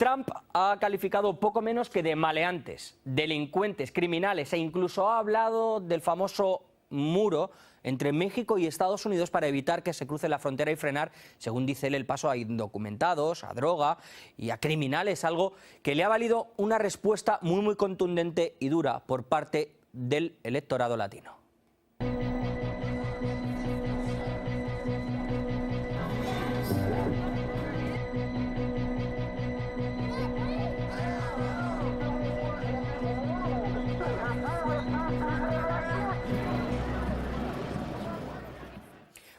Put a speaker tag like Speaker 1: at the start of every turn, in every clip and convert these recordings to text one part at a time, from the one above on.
Speaker 1: Trump ha calificado poco menos que de maleantes, delincuentes, criminales e incluso ha hablado del famoso muro entre México y Estados Unidos para evitar que se cruce la frontera y frenar, según dice él, el paso a indocumentados, a droga y a criminales, algo que le ha valido una respuesta muy contundente y dura por parte del electorado latino.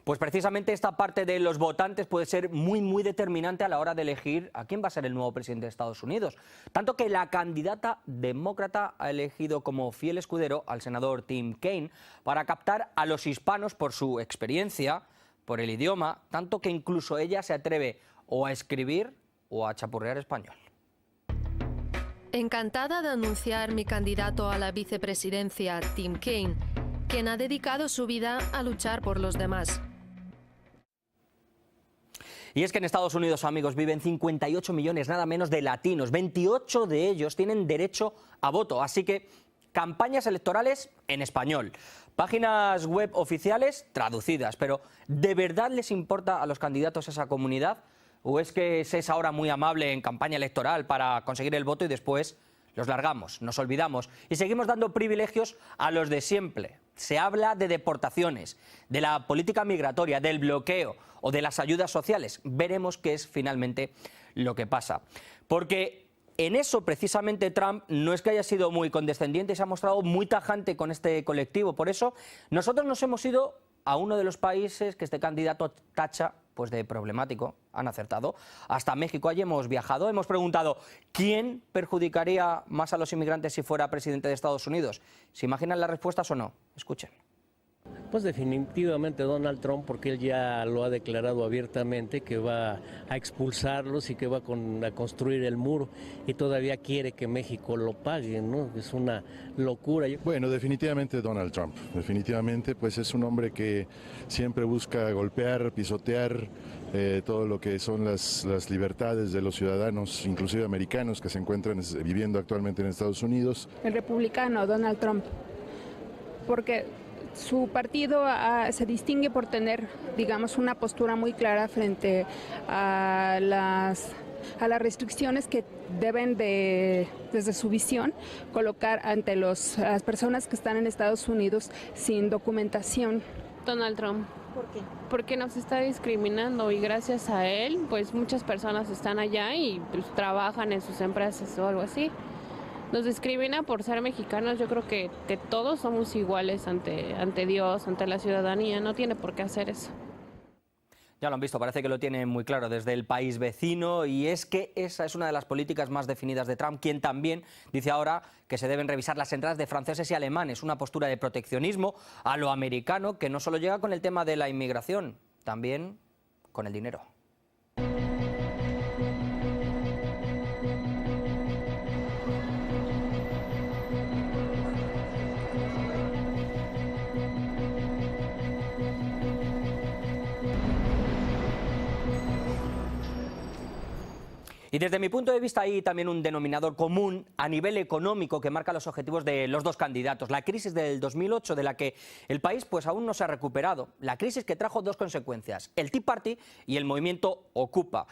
Speaker 1: Pues precisamente esta parte de los votantes puede ser muy determinante a la hora de elegir a quién va a ser el nuevo presidente de Estados Unidos. Tanto que la candidata demócrata ha elegido como fiel escudero al senador Tim Kaine para captar a los hispanos por su experiencia, por el idioma, tanto que incluso ella se atreve o a escribir o a chapurrear español.
Speaker 2: Encantada de anunciar mi candidato a la vicepresidencia, Tim Kaine, quien ha dedicado su vida a luchar por los demás.
Speaker 1: Y es que en Estados Unidos, amigos, viven 58 millones nada menos de latinos. 28 de ellos tienen derecho a voto. Así que campañas electorales en español, páginas web oficiales traducidas. Pero ¿de verdad les importa a los candidatos esa comunidad? ¿O es que se es ahora muy amable en campaña electoral para conseguir el voto y después los largamos, nos olvidamos y seguimos dando privilegios a los de siempre? Se habla de deportaciones, de la política migratoria, del bloqueo o de las ayudas sociales. Veremos qué es finalmente lo que pasa. Porque en eso precisamente Trump no es que haya sido muy condescendiente, se ha mostrado muy tajante con este colectivo. Por eso nosotros nos hemos ido a uno de los países que este candidato tacha pues de problemático. Han acertado. Hasta México allí hemos viajado, hemos preguntado ¿quién perjudicaría más a los inmigrantes si fuera presidente de Estados Unidos? ¿Se imaginan las respuestas o no? Escuchen.
Speaker 3: Pues definitivamente Donald Trump, porque él ya lo ha declarado abiertamente que va a expulsarlos y que va a construir el muro y todavía quiere que México lo pague, ¿no? Es una locura.
Speaker 4: Bueno, definitivamente Donald Trump, definitivamente pues es un hombre que siempre busca golpear, pisotear todo lo que son las libertades de los ciudadanos, inclusive americanos, que se encuentran viviendo actualmente en Estados Unidos.
Speaker 5: El republicano Donald Trump, porque su partido se distingue por tener, digamos, una postura muy clara frente a las restricciones que deben desde su visión, colocar ante las personas que están en Estados Unidos sin documentación.
Speaker 6: Donald Trump.
Speaker 5: ¿Por qué?
Speaker 6: Porque nos está discriminando y gracias a él, pues muchas personas están allá y pues, trabajan en sus empresas o algo así. Nos discrimina por ser mexicanos. Yo creo que todos somos iguales ante Dios, ante la ciudadanía. No tiene por qué hacer eso.
Speaker 1: Ya lo han visto, parece que lo tiene muy claro desde el país vecino, y es que esa es una de las políticas más definidas de Trump, quien también dice ahora que se deben revisar las entradas de franceses y alemanes, una postura de proteccionismo a lo americano que no solo llega con el tema de la inmigración, también con el dinero. Y desde mi punto de vista hay también un denominador común a nivel económico que marca los objetivos de los dos candidatos. La crisis del 2008, de la que el país pues aún no se ha recuperado. La crisis que trajo dos consecuencias: el Tea Party y el movimiento Ocupa.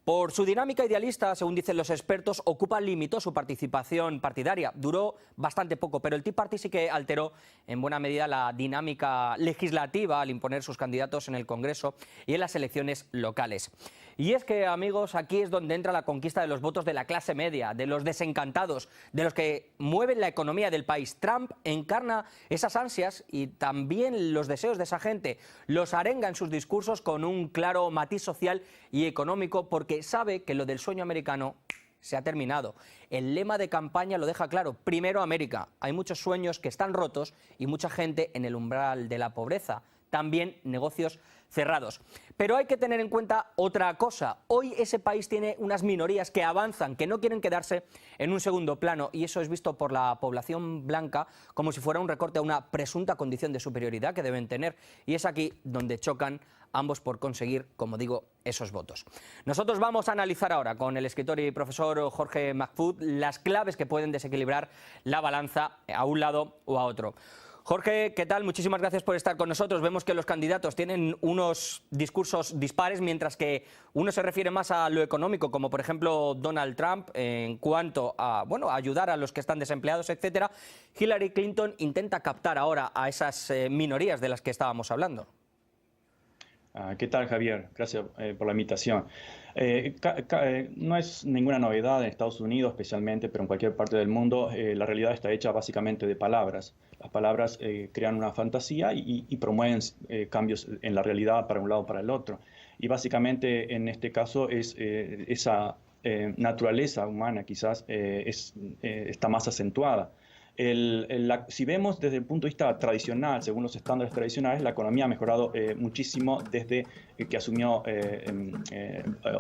Speaker 1: Por su dinámica idealista, según dicen los expertos, Ocupa limitó su participación partidaria. Duró bastante poco, pero el Tea Party sí que alteró en buena medida la dinámica legislativa al imponer sus candidatos en el Congreso y en las elecciones locales. Y es que, amigos, aquí es donde entra la conquista de los votos de la clase media, de los desencantados, de los que mueven la economía del país. Trump encarna esas ansias y también los deseos de esa gente. Los arenga en sus discursos con un claro matiz social y económico, porque sabe que lo del sueño americano se ha terminado. El lema de campaña lo deja claro: primero América. Hay muchos sueños que están rotos y mucha gente en el umbral de la pobreza. También negocios cerrados. Pero hay que tener en cuenta otra cosa. Hoy ese país tiene unas minorías que avanzan, que no quieren quedarse en un segundo plano, y eso es visto por la población blanca como si fuera un recorte a una presunta condición de superioridad que deben tener. Y es aquí donde chocan ambos por conseguir, como digo, esos votos. Nosotros vamos a analizar ahora con el escritor y profesor Jorge Mahfoud las claves que pueden desequilibrar la balanza a un lado o a otro. Jorge, ¿qué tal? Muchísimas gracias por estar con nosotros. Vemos que los candidatos tienen unos discursos dispares, mientras que uno se refiere más a lo económico, como por ejemplo Donald Trump, en cuanto a ayudar a los que están desempleados, etcétera. Hillary Clinton intenta captar ahora a esas minorías de las que estábamos hablando.
Speaker 7: ¿Qué tal, Javier? Gracias por la invitación. No es ninguna novedad en Estados Unidos especialmente, pero en cualquier parte del mundo, la realidad está hecha básicamente de palabras. Las palabras crean una fantasía y promueven cambios en la realidad para un lado o para el otro. Y básicamente en este caso esa naturaleza humana quizás está más acentuada. Si vemos desde el punto de vista tradicional, según los estándares tradicionales, la economía ha mejorado muchísimo desde que asumió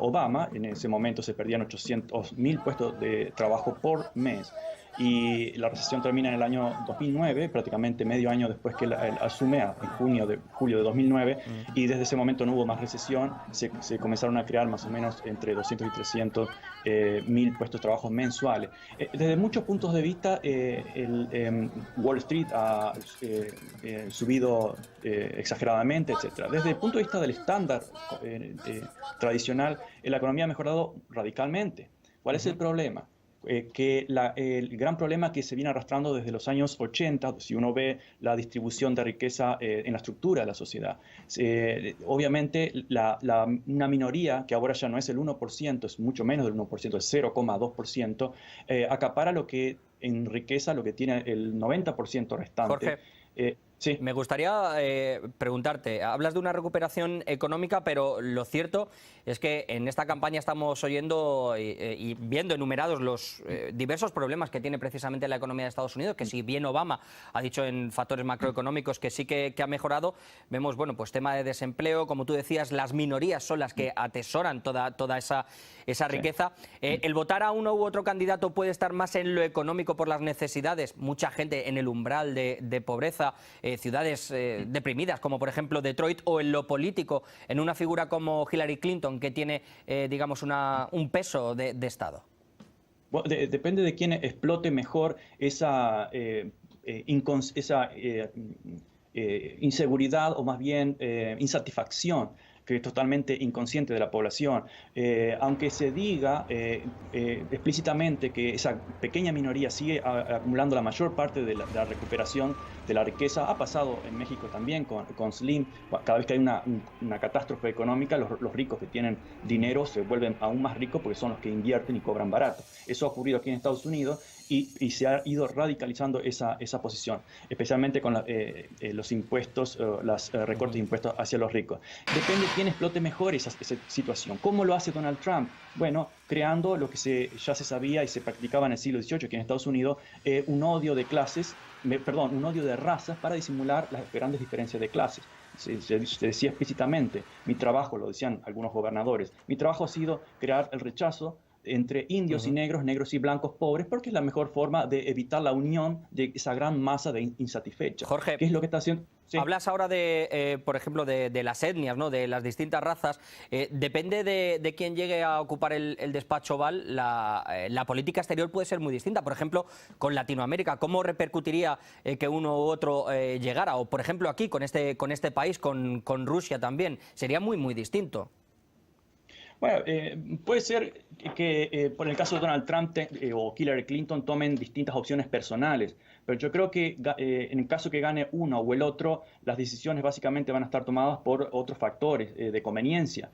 Speaker 7: Obama. En ese momento se perdían 800.000 puestos de trabajo por mes. Y la recesión termina en el año 2009, prácticamente medio año después que él asume, en julio de 2009, y desde ese momento no hubo más recesión. Se comenzaron a crear más o menos entre 200 y 300 mil puestos de trabajo mensuales. Desde muchos puntos de vista, Wall Street ha subido exageradamente, etc. Desde el punto de vista del estándar tradicional, la economía ha mejorado radicalmente. ¿Cuál es el problema? Que el gran problema que se viene arrastrando desde los años 80, si uno ve la distribución de riqueza en la estructura de la sociedad, obviamente una minoría, que ahora ya no es el 1%, es mucho menos del 1%, es 0,2%, acapara lo que en riqueza, lo que tiene el 90% restante.
Speaker 1: Jorge.
Speaker 7: Sí.
Speaker 1: Me gustaría preguntarte, hablas de una recuperación económica, pero lo cierto es que en esta campaña estamos oyendo y viendo enumerados los diversos problemas que tiene precisamente la economía de Estados Unidos, que si bien Obama ha dicho en factores macroeconómicos que sí que ha mejorado, vemos, bueno, pues tema de desempleo, como tú decías, las minorías son las que atesoran toda esa riqueza. El votar a uno u otro candidato puede estar más en lo económico por las necesidades, mucha gente en el umbral de pobreza, ciudades deprimidas como por ejemplo Detroit, o en lo político en una figura como Hillary Clinton que tiene digamos un peso de Estado.
Speaker 7: Bueno, depende de quién explote mejor esa inseguridad o más bien insatisfacción que es totalmente inconsciente de la población. Aunque se diga explícitamente que esa pequeña minoría sigue acumulando la mayor parte de la recuperación de la riqueza, ha pasado en México también con Slim. Cada vez que hay una catástrofe económica, los ricos que tienen dinero se vuelven aún más ricos porque son los que invierten y cobran barato. Eso ha ocurrido aquí en Estados Unidos y se ha ido radicalizando esa posición, especialmente con los impuestos, los recortes de impuestos hacia los ricos. Depende quién explote mejor esa situación. ¿Cómo lo hace Donald Trump? Bueno, creando lo que ya se sabía y se practicaba en el siglo XVIII aquí en Estados Unidos, un odio de clases, un odio de razas para disimular las grandes diferencias de clases. Se decía explícitamente, mi trabajo, lo decían algunos gobernadores, mi trabajo ha sido crear el rechazo entre indios y negros, negros y blancos pobres, porque es la mejor forma de evitar la unión de esa gran masa de insatisfechos.
Speaker 1: Jorge,
Speaker 7: ¿qué es lo que está haciendo? Sí.
Speaker 1: Hablas ahora por ejemplo, de las etnias, ¿no? De las distintas razas. Depende de quién llegue a ocupar el despacho Oval, la política exterior puede ser muy distinta. Por ejemplo, con Latinoamérica, ¿cómo repercutiría que uno u otro llegara? O, por ejemplo, aquí, con este país, con Rusia también, sería muy, muy distinto.
Speaker 7: Bueno, puede ser que por el caso de Donald Trump o Hillary Clinton tomen distintas opciones personales, pero yo creo que en el caso que gane uno o el otro, las decisiones básicamente van a estar tomadas por otros factores de conveniencia.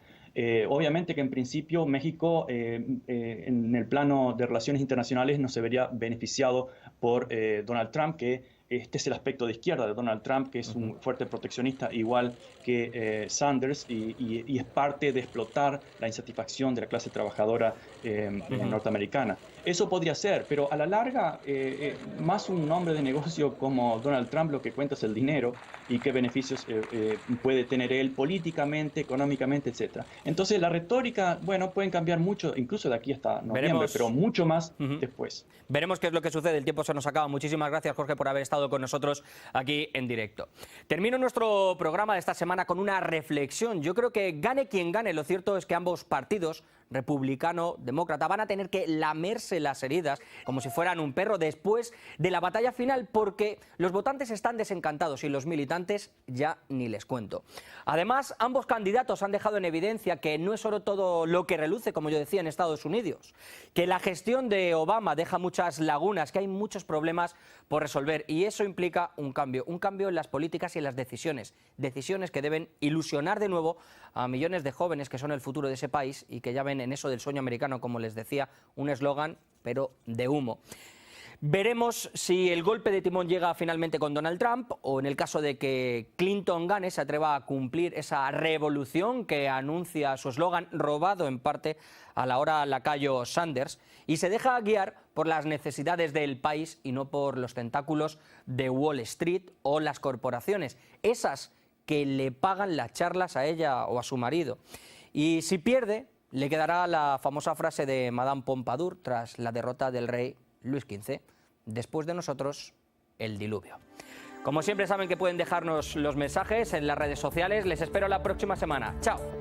Speaker 7: Obviamente que en principio México en el plano de relaciones internacionales no se vería beneficiado por Donald Trump, que este es el aspecto de izquierda de Donald Trump, que es un fuerte proteccionista igual que Sanders y es parte de explotar la insatisfacción de la clase trabajadora norteamericana. Eso podría ser, pero a la larga, más un hombre de negocio como Donald Trump lo que cuenta es el dinero y qué beneficios puede tener él políticamente, económicamente, etc. Entonces la retórica, bueno, pueden cambiar mucho, incluso de aquí hasta noviembre, pero mucho más después.
Speaker 1: Veremos qué es lo que sucede, el tiempo se nos acaba. Muchísimas gracias, Jorge, por haber estado con nosotros aquí en directo. Termino nuestro programa de esta semana con una reflexión. Yo creo que gane quien gane, lo cierto es que ambos partidos, republicano, demócrata, van a tener que lamerse las heridas como si fueran un perro después de la batalla final, porque los votantes están desencantados y los militantes ya ni les cuento. Además, ambos candidatos han dejado en evidencia que no es oro todo lo que reluce, como yo decía, en Estados Unidos, que la gestión de Obama deja muchas lagunas, que hay muchos problemas por resolver, y eso implica un cambio en las políticas y en las decisiones que deben ilusionar de nuevo a millones de jóvenes que son el futuro de ese país y que ya ven en eso del sueño americano, como les decía, un eslogan, pero de humo. Veremos si el golpe de timón llega finalmente con Donald Trump o, en el caso de que Clinton gane, se atreva a cumplir esa revolución que anuncia su eslogan, robado en parte a la ahora lacayo Sanders, y se deja guiar por las necesidades del país y no por los tentáculos de Wall Street o las corporaciones, esas que le pagan las charlas a ella o a su marido. Y si pierde, le quedará la famosa frase de Madame Pompadour tras la derrota del rey Luis XV: después de nosotros, el diluvio. Como siempre, saben que pueden dejarnos los mensajes en las redes sociales. Les espero la próxima semana. ¡Chao!